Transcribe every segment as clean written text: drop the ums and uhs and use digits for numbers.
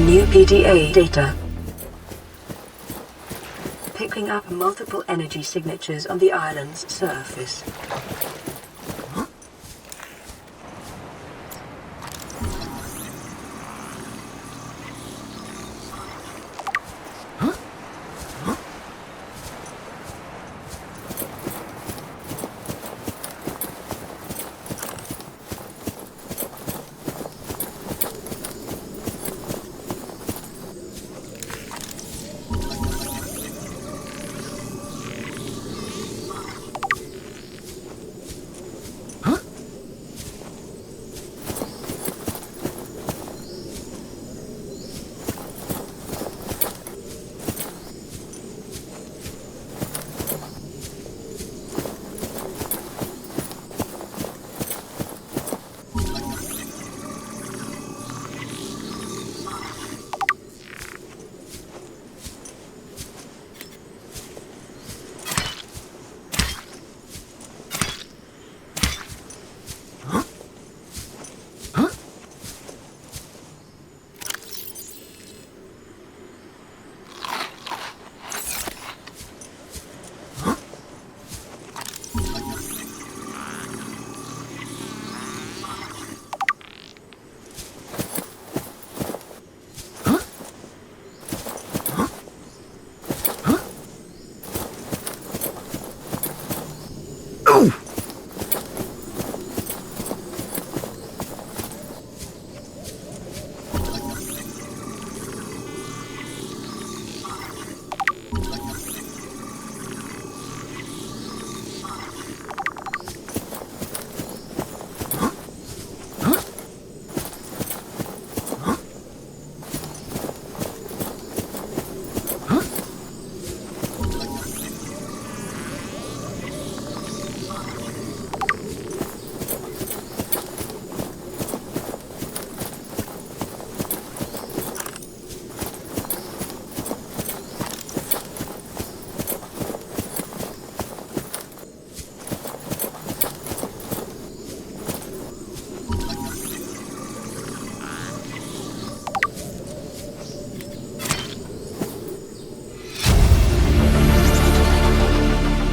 New PDA data. Picking up multiple energy signatures on the island's surface.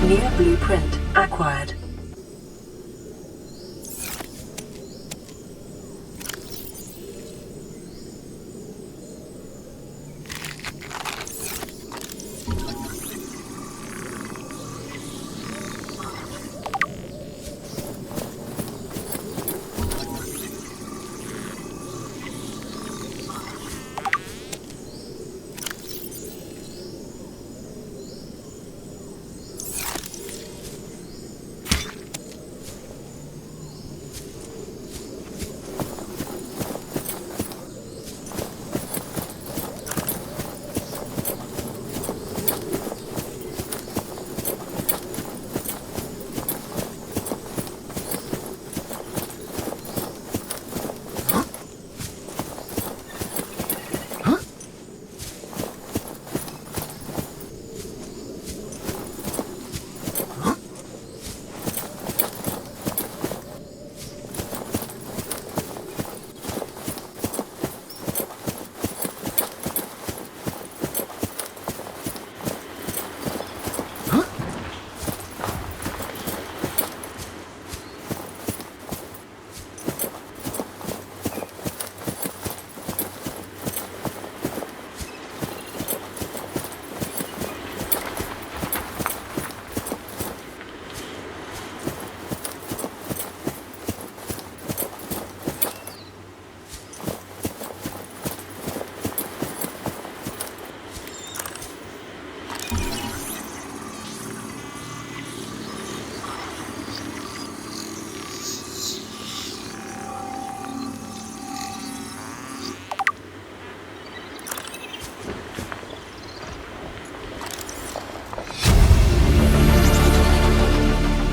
Near blueprint acquired.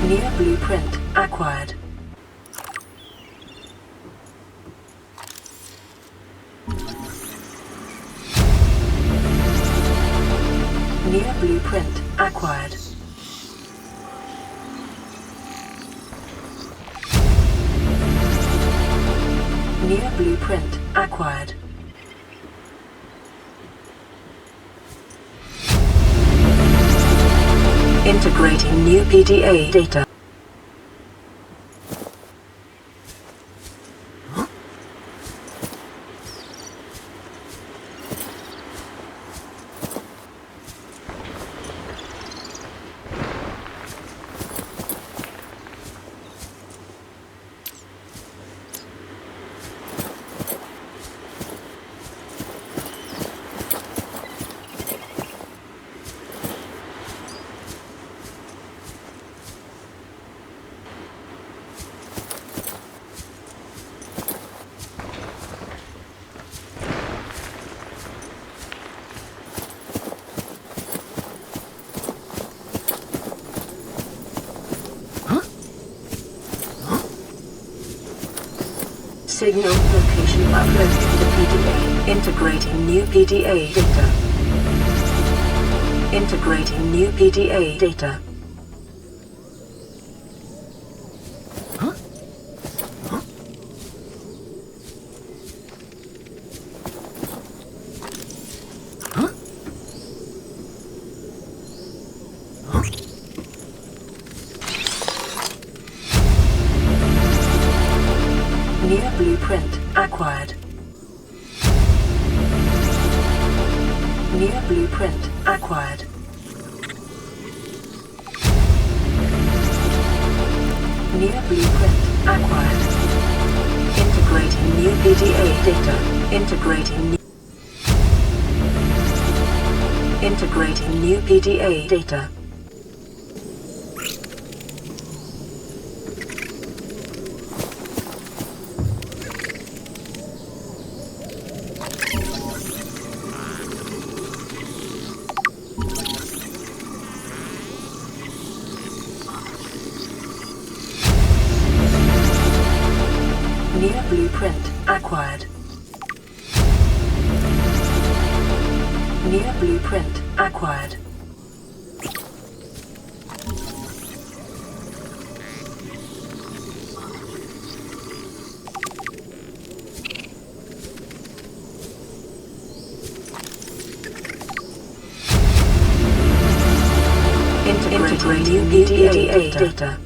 Near blueprint acquired. Near blueprint acquired. Near blueprint acquired. Integrating new PDA data. Signal location uploaded to PDA. Integrating new PDA data. Integrating new PDA data. New blueprint acquired. New blueprint acquired. New blueprint acquired. Integrating new PDA data. Integrating new PDA data. New blueprint acquired. New blueprint acquired. Integrating new PDA data.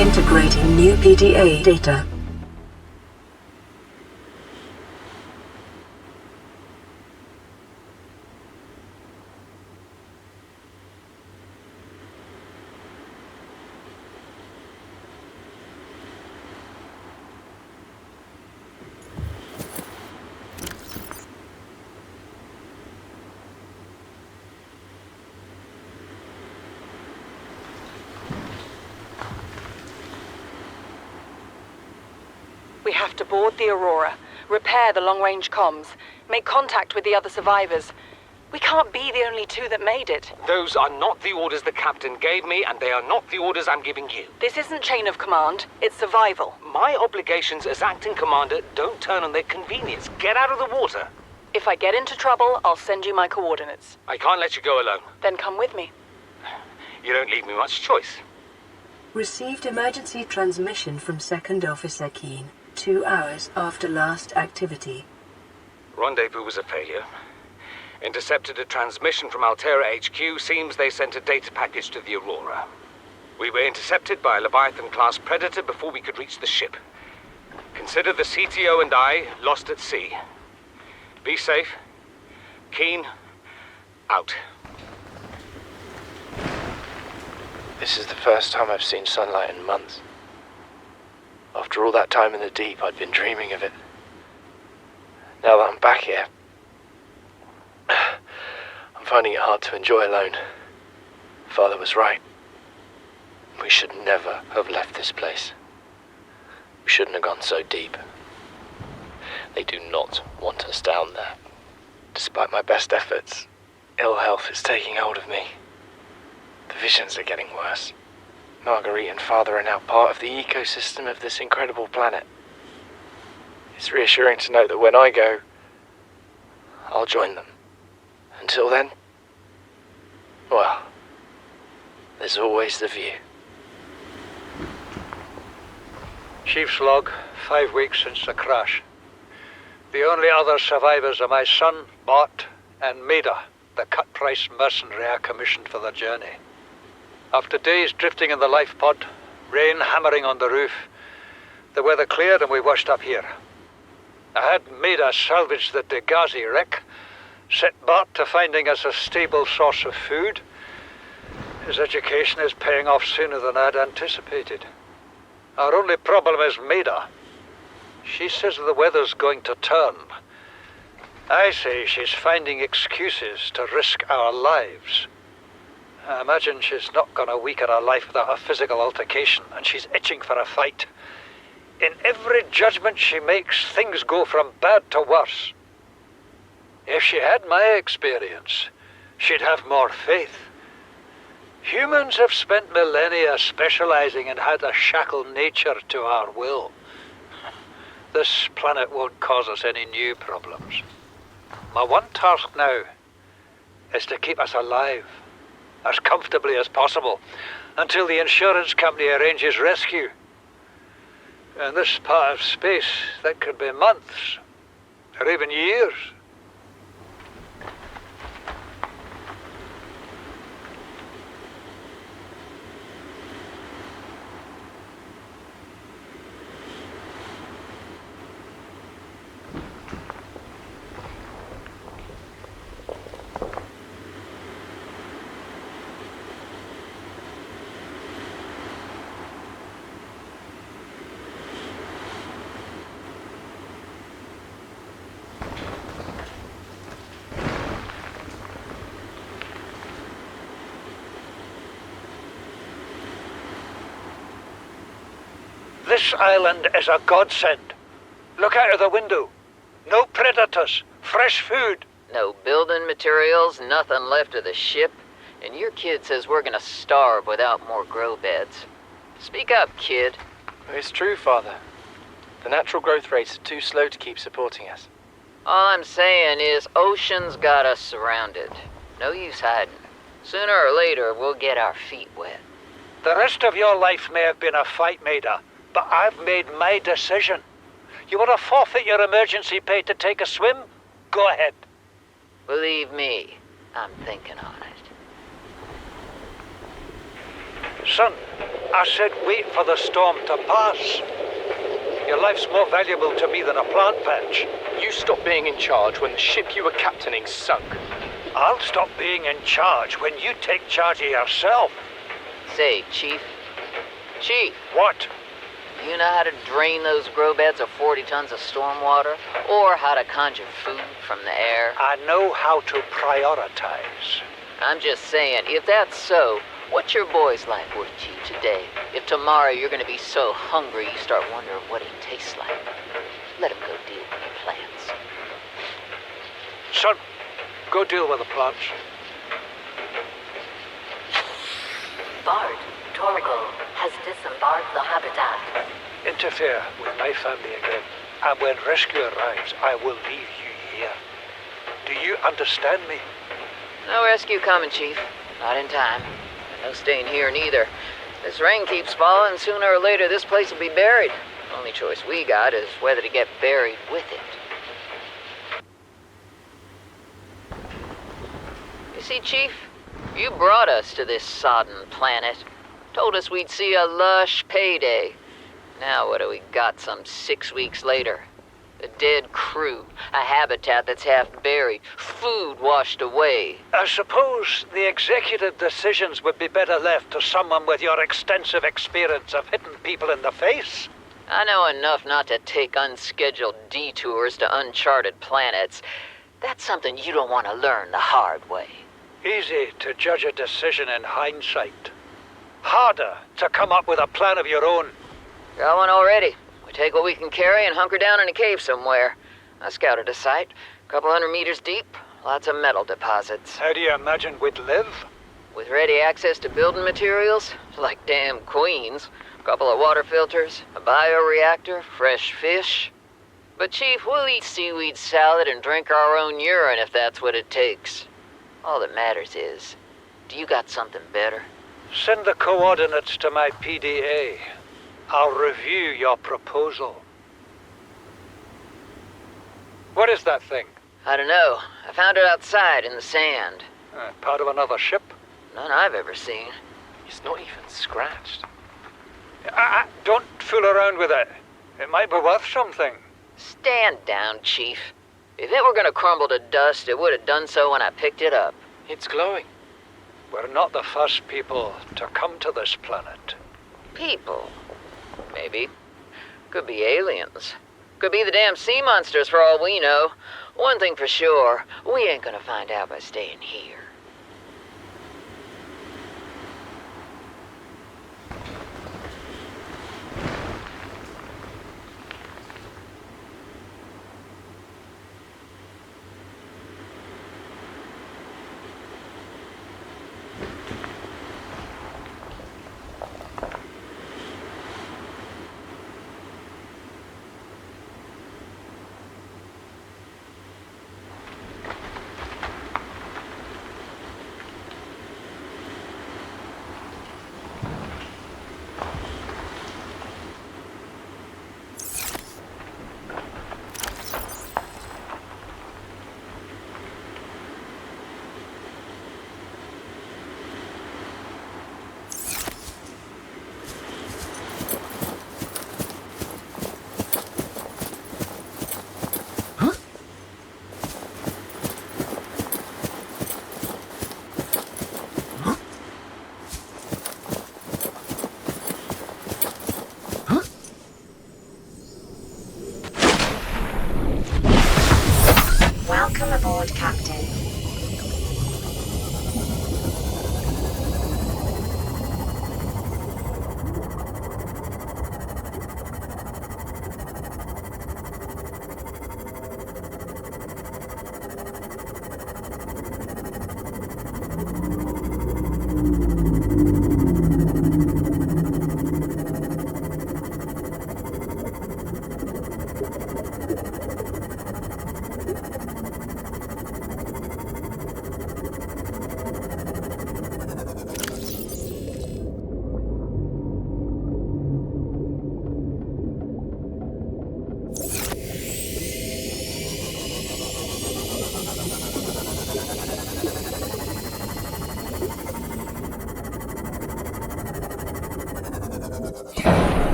Integrating new PDA data. We have to board the Aurora, repair the long-range comms, make contact with the other survivors. We can't be the only two that made it. Those are not the orders the captain gave me, and they are not the orders I'm giving you. This isn't chain of command, it's survival. My obligations as acting commander don't turn on their convenience. Get out of the water. If I get into trouble, I'll send you my coordinates. I can't let you go alone. Then come with me. You don't leave me much choice. Received emergency transmission from Second Officer Keane, 2 hours after last activity. Rendezvous was a failure. Intercepted a transmission from Alterra HQ. Seems they sent a data package to the Aurora. We were intercepted by a Leviathan-class predator before we could reach the ship. Consider the CTO and I lost at sea. Be safe. Keane, out. This is the first time I've seen sunlight in months. After all that time in the deep, I'd been dreaming of it. Now that I'm back here, I'm finding it hard to enjoy alone. Father was right. We should never have left this place. We shouldn't have gone so deep. They do not want us down there. Despite my best efforts, ill health is taking hold of me. The visions are getting worse. Marguerite and Father are now part of the ecosystem of this incredible planet. It's reassuring to know that when I go, I'll join them. Until then, well, there's always the view. Chief's log, 5 weeks since the crash. The only other survivors are my son, Bart, and Maida, the cut-price mercenary I commissioned for the journey. After days drifting in the life pod, rain hammering on the roof, the weather cleared and we washed up here. I had Maida salvage the Degasi wreck, set Bart to finding us a stable source of food. His education is paying off sooner than I'd anticipated. Our only problem is Maida. She says the weather's going to turn. I say she's finding excuses to risk our lives. I imagine she's not going to weaken her life without a physical altercation, and she's itching for a fight. In every judgment she makes, things go from bad to worse. If she had my experience, she'd have more faith. Humans have spent millennia specializing in how to shackle nature to our will. This planet won't cause us any new problems. My one task now is to keep us alive, as comfortably as possible, until the insurance company arranges rescue. In this part of space, that could be months, or even years. This island is a godsend. Look out of the window. No predators, fresh food. No building materials, nothing left of the ship, and your kid says we're gonna starve without more grow beds. Speak up, kid. It's true, Father. The natural growth rates are too slow to keep supporting us. All I'm saying is ocean's got us surrounded. No use hiding. Sooner or later, we'll get our feet wet. The rest of your life may have been a fight, Maida, but I've made my decision. You want to forfeit your emergency pay to take a swim? Go ahead. Believe me, I'm thinking on it. Son, I said wait for the storm to pass. Your life's more valuable to me than a plant patch. You stopped being in charge when the ship you were captaining sunk. I'll stop being in charge when you take charge of yourself. Say, Chief. Chief, What? you know how to drain those grow beds of 40 tons of stormwater? Or how to conjure food from the air? I know how to prioritize. I'm just saying, if that's so, what's your boy's life worth to you today? If tomorrow you're gonna be so hungry you start wondering what he tastes like, let him go deal with the plants. Son, go deal with the plants. Bard, Torgal has disembarked the habitat. Interfere with my family again, and when rescue arrives, I will leave you here. Do you understand me? No rescue coming, Chief. Not in time. And no staying here neither. This rain keeps falling, sooner or later this place will be buried. Only choice we got is whether to get buried with it. You see, Chief, you brought us to this sodden planet. Told us we'd see a lush payday. Now what do we got some 6 weeks later? A dead crew, a habitat that's half buried, food washed away. I suppose the executive decisions would be better left to someone with your extensive experience of hitting people in the face. I know enough not to take unscheduled detours to uncharted planets. That's something you don't want to learn the hard way. Easy to judge a decision in hindsight. Harder to come up with a plan of your own. Got one already. We take what we can carry and hunker down in a cave somewhere. I scouted a site, a couple 100 meters deep, lots of metal deposits. How do you imagine we'd live? With ready access to building materials, like damn queens, a couple of water filters, a bioreactor, fresh fish. But Chief, we'll eat seaweed salad and drink our own urine if that's what it takes. All that matters is, do you got something better? Send the coordinates to my PDA. I'll review your proposal. What is that thing? I don't know. I found it outside in the sand. Part of another ship? None I've ever seen. It's not even scratched. Don't fool around with it. It might be worth something. Stand down, Chief. If it were gonna crumble to dust, it would have done so when I picked it up. It's glowing. We're not the first people to come to this planet. People. Maybe. Could be aliens. Could be the damn sea monsters for all we know. One thing for sure, we ain't gonna find out by staying here.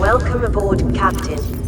Welcome aboard, Captain.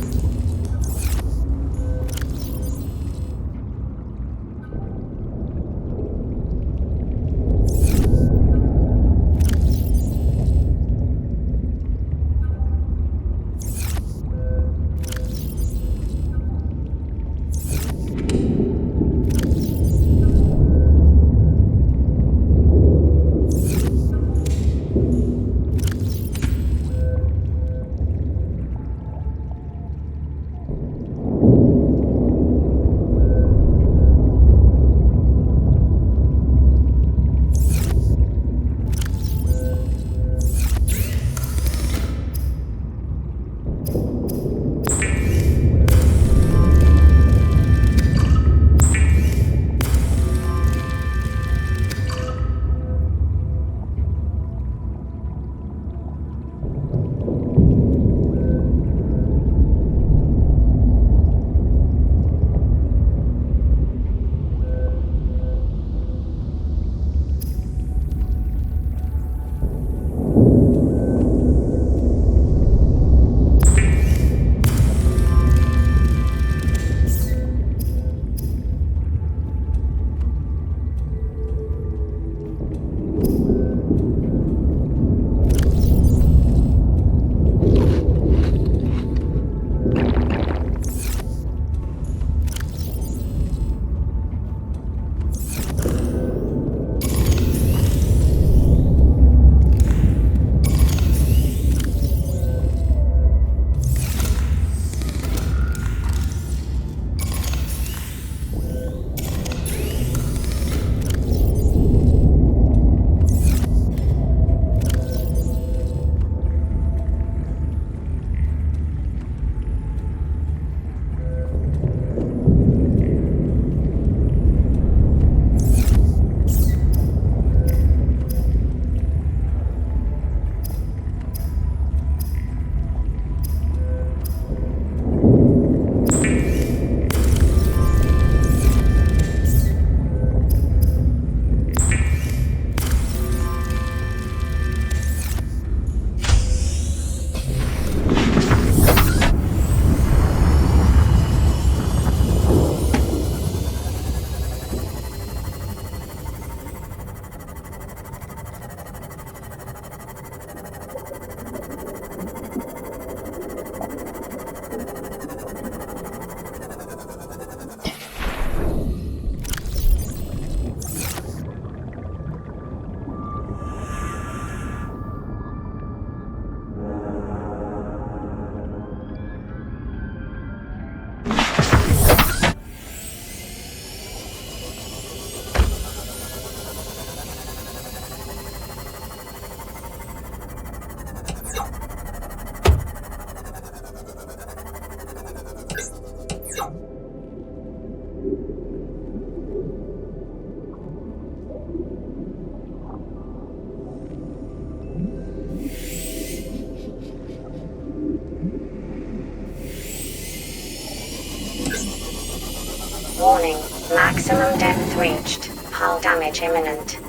Warning, maximum depth reached. Hull damage imminent.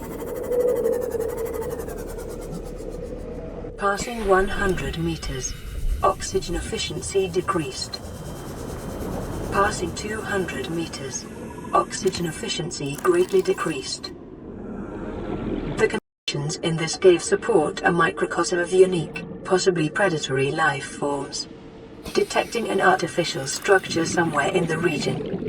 Passing 100 meters. Oxygen efficiency decreased. Passing 200 meters. Oxygen efficiency greatly decreased. The conditions in this cave support a microcosm of unique, possibly predatory life forms. Detecting an artificial structure somewhere in the region.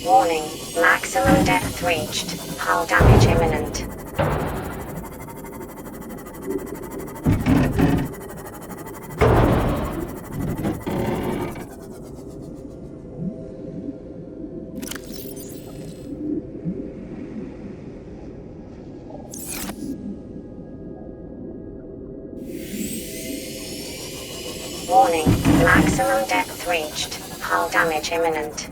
Warning, maximum depth reached. Hull damage imminent. Warning, maximum depth reached. Hull damage imminent.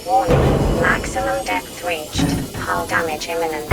Warning, maximum depth reached. Hull damage imminent.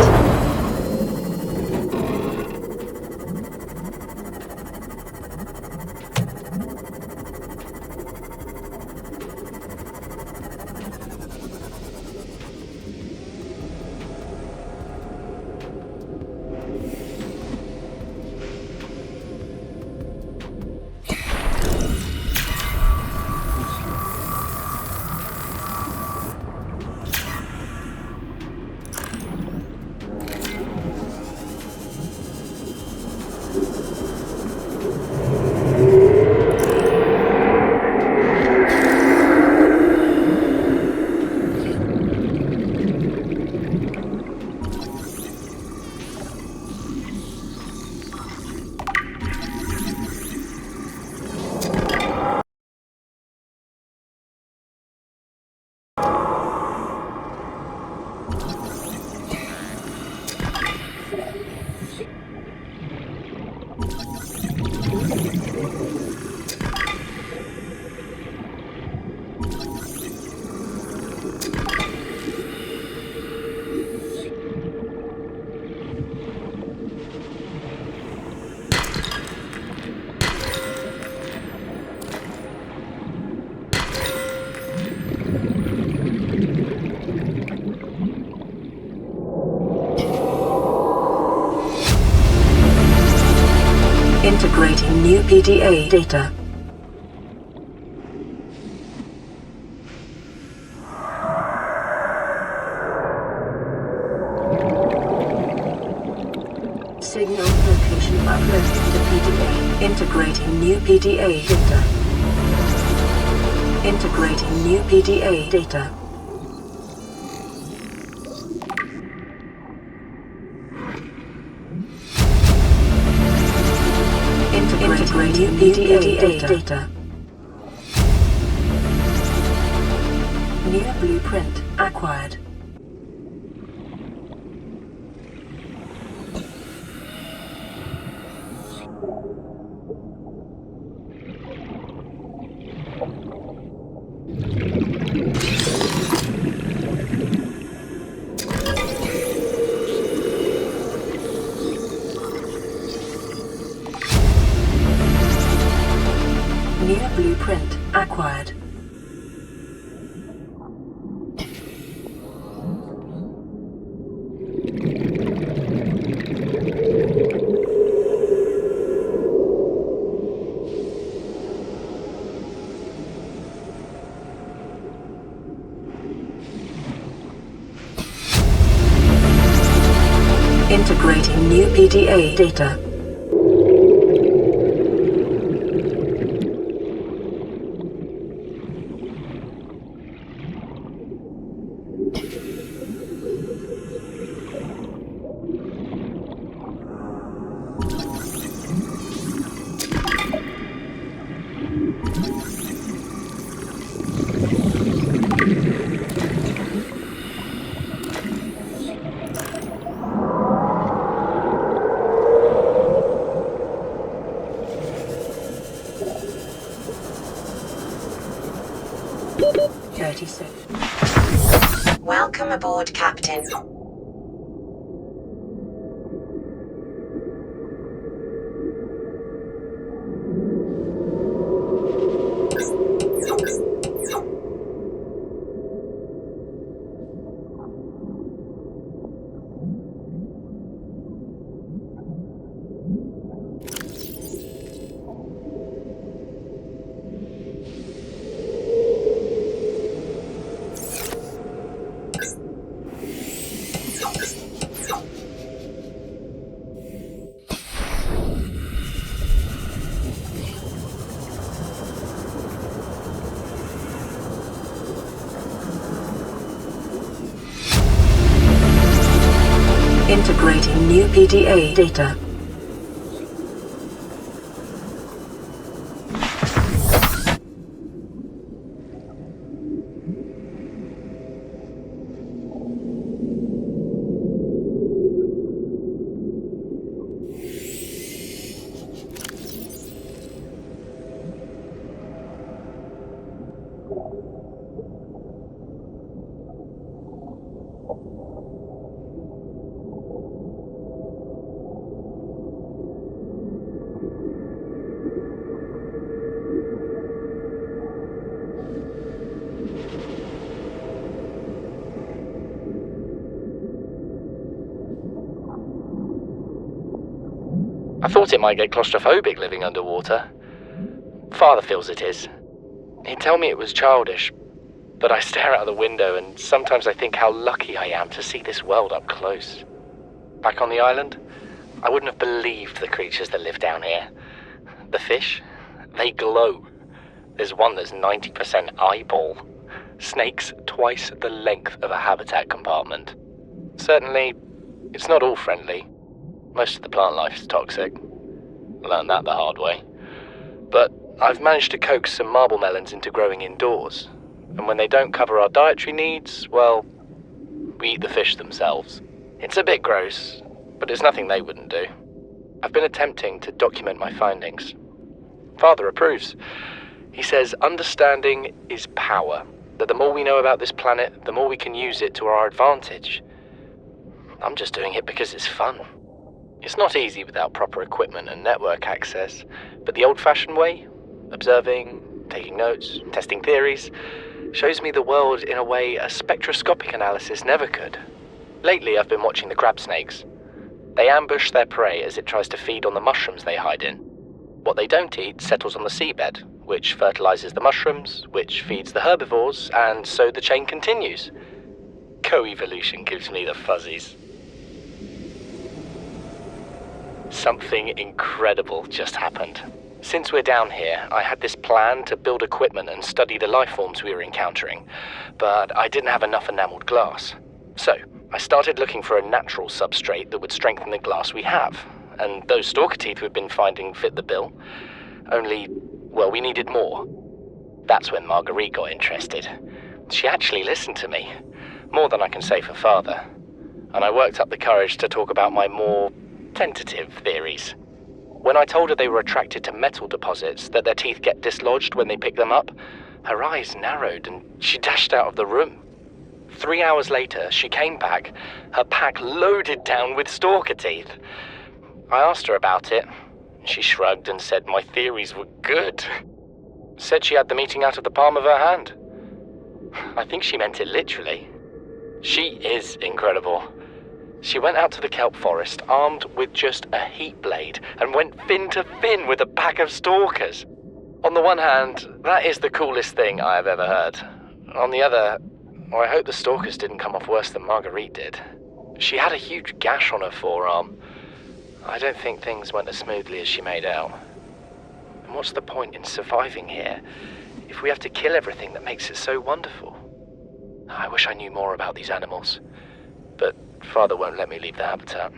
Integrating new PDA data. Signal location uploaded to PDA. Integrating new PDA data. Integrating new PDA data. Integrating new PDA data. New blueprint acquired. New blueprint acquired. Integrating new PDA data. 30 seconds. Welcome aboard, Captain. Integrating new PDA data. I thought it might get claustrophobic living underwater. Father feels it is. He'd tell me it was childish, but I stare out the window and sometimes I think how lucky I am to see this world up close. Back on the island, I wouldn't have believed the creatures that live down here. The fish, they glow. There's one that's 90% eyeball. Snakes twice the length of a habitat compartment. Certainly, it's not all friendly. Most of the plant life is toxic. Learned that the hard way. But I've managed to coax some marble melons into growing indoors. And when they don't cover our dietary needs, well, we eat the fish themselves. It's a bit gross, but it's nothing they wouldn't do. I've been attempting to document my findings. Father approves. He says understanding is power, that the more we know about this planet, the more we can use it to our advantage. I'm just doing it because it's fun. It's not easy without proper equipment and network access, but the old-fashioned way, observing, taking notes, testing theories, shows me the world in a way a spectroscopic analysis never could. Lately, I've been watching the crab snakes. They ambush their prey as it tries to feed on the mushrooms they hide in. What they don't eat settles on the seabed, which fertilizes the mushrooms, which feeds the herbivores, and so the chain continues. Co-evolution gives me the fuzzies. Something incredible just happened. Since we're down here, I had this plan to build equipment and study the life forms we were encountering, but I didn't have enough enameled glass. So, I started looking for a natural substrate that would strengthen the glass we have, and those stalker teeth we've been finding fit the bill. Only, well, we needed more. That's when Marguerite got interested. She actually listened to me, more than I can say for Father, and I worked up the courage to talk about my more tentative theories. When I told her they were attracted to metal deposits, that their teeth get dislodged when they pick them up, her eyes narrowed and she dashed out of the room. 3 hours later, she came back, her pack loaded down with stalker teeth. I asked her about it. She shrugged and said my theories were good. Said she had the meeting out of the palm of her hand. I think she meant it literally. She is incredible. She went out to the kelp forest armed with just a heat blade and went fin to fin with a pack of stalkers. On the one hand, that is the coolest thing I have ever heard. On the other, I hope the stalkers didn't come off worse than Marguerite did. She had a huge gash on her forearm. I don't think things went as smoothly as she made out. And what's the point in surviving here if we have to kill everything that makes it so wonderful? I wish I knew more about these animals, but Father won't let me leave the habitat.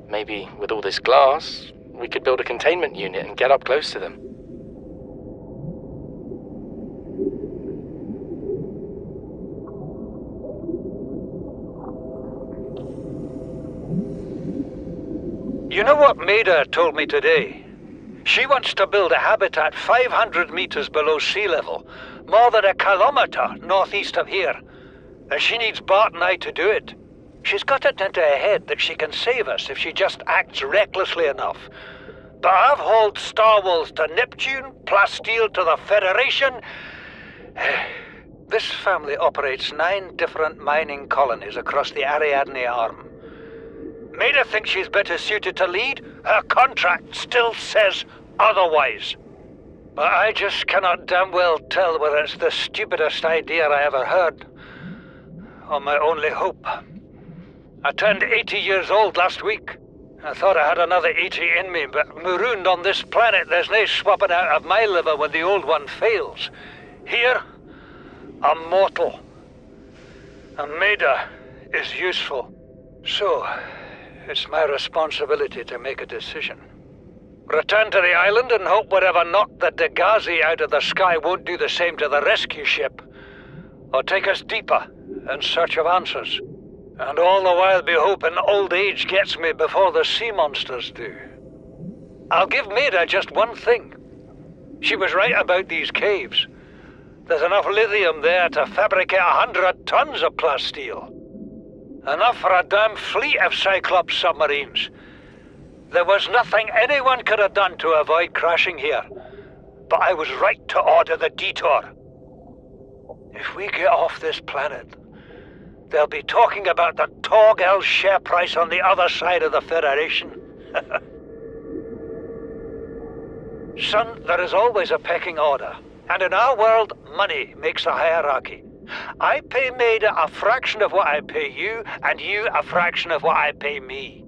Maybe with all this glass, we could build a containment unit and get up close to them. You know what Maida told me today? She wants to build a habitat 500 meters below sea level, more than 1 kilometre northeast of here. And she needs Bart and I to do it. She's got it into her head that she can save us if she just acts recklessly enough. But I've hauled Star Wars to Neptune, Plasteel to the Federation. This family operates 9 different mining colonies across the Ariadne Arm. Maida thinks she's better suited to lead. Her contract still says otherwise. But I just cannot damn well tell whether it's the stupidest idea I ever heard, or my only hope. I turned 80 years old last week. I thought I had another 80 in me, but marooned on this planet, there's no swapping out of my liver when the old one fails. Here, I'm mortal. And Maida is useful. So, it's my responsibility to make a decision. Return to the island and hope whatever knocked the Degasi out of the sky won't do the same to the rescue ship. Or take us deeper in search of answers. And all the while be hoping old age gets me before the sea monsters do. I'll give Maida just one thing. She was right about these caves. There's enough lithium there to fabricate 100 tons of plasteel. Enough for a damn fleet of Cyclops submarines. There was nothing anyone could have done to avoid crashing here. But I was right to order the detour. If we get off this planet, they'll be talking about the Torgal share price on the other side of the Federation. Son, there is always a pecking order. And in our world, money makes a hierarchy. I pay Maida a fraction of what I pay you, and you a fraction of what I pay me.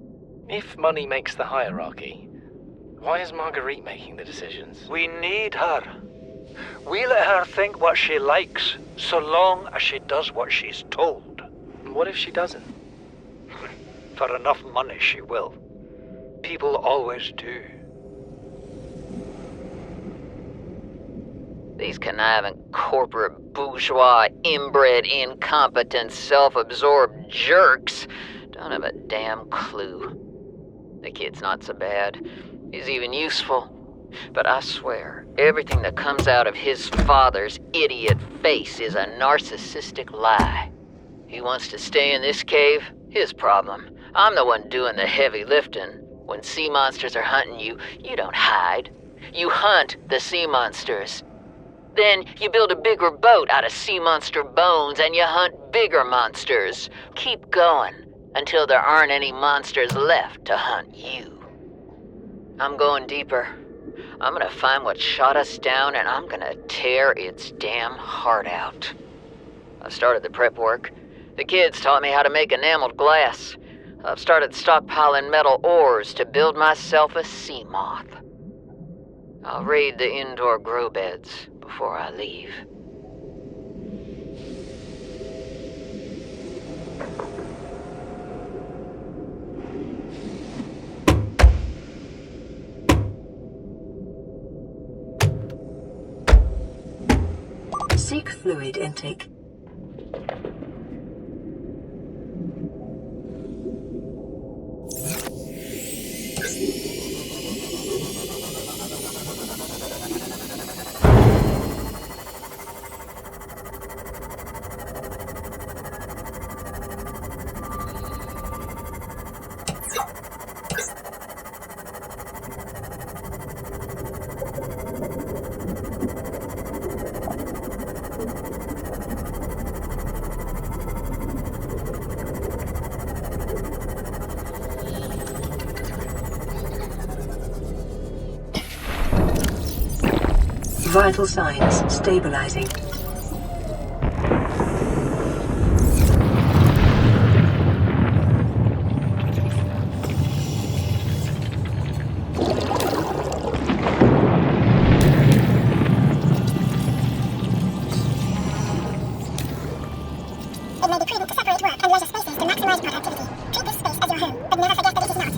If money makes the hierarchy, why is Marguerite making the decisions? We need her. We let her think what she likes, so long as she does what she's told. What if she doesn't? For enough money, she will. People always do. These conniving corporate bourgeois, inbred, incompetent, self-absorbed jerks don't have a damn clue. The kid's not so bad. He's even useful. But I swear, everything that comes out of his father's idiot face is a narcissistic lie. He wants to stay in this cave? His problem. I'm the one doing the heavy lifting. When sea monsters are hunting you, you don't hide. You hunt the sea monsters. Then you build a bigger boat out of sea monster bones and you hunt bigger monsters. Keep going until there aren't any monsters left to hunt you. I'm going deeper. I'm gonna find what shot us down and I'm gonna tear its damn heart out. I've started the prep work. The kids taught me how to make enameled glass. I've started stockpiling metal ores to build myself a sea moth. I'll raid the indoor grow beds before I leave. Seek fluid intake. Vital signs stabilizing. It may be prudent to separate work and leisure spaces to maximize productivity. Treat this space as your home, but never forget that it is not.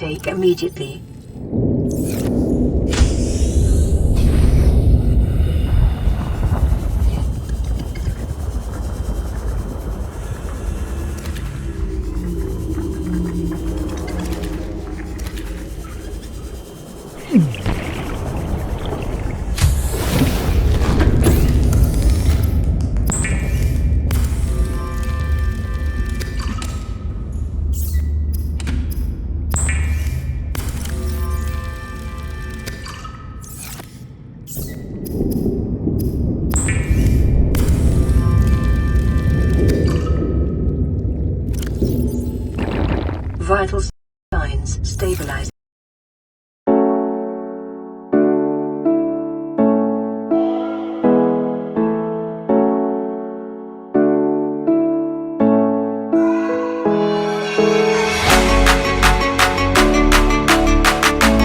intake immediately.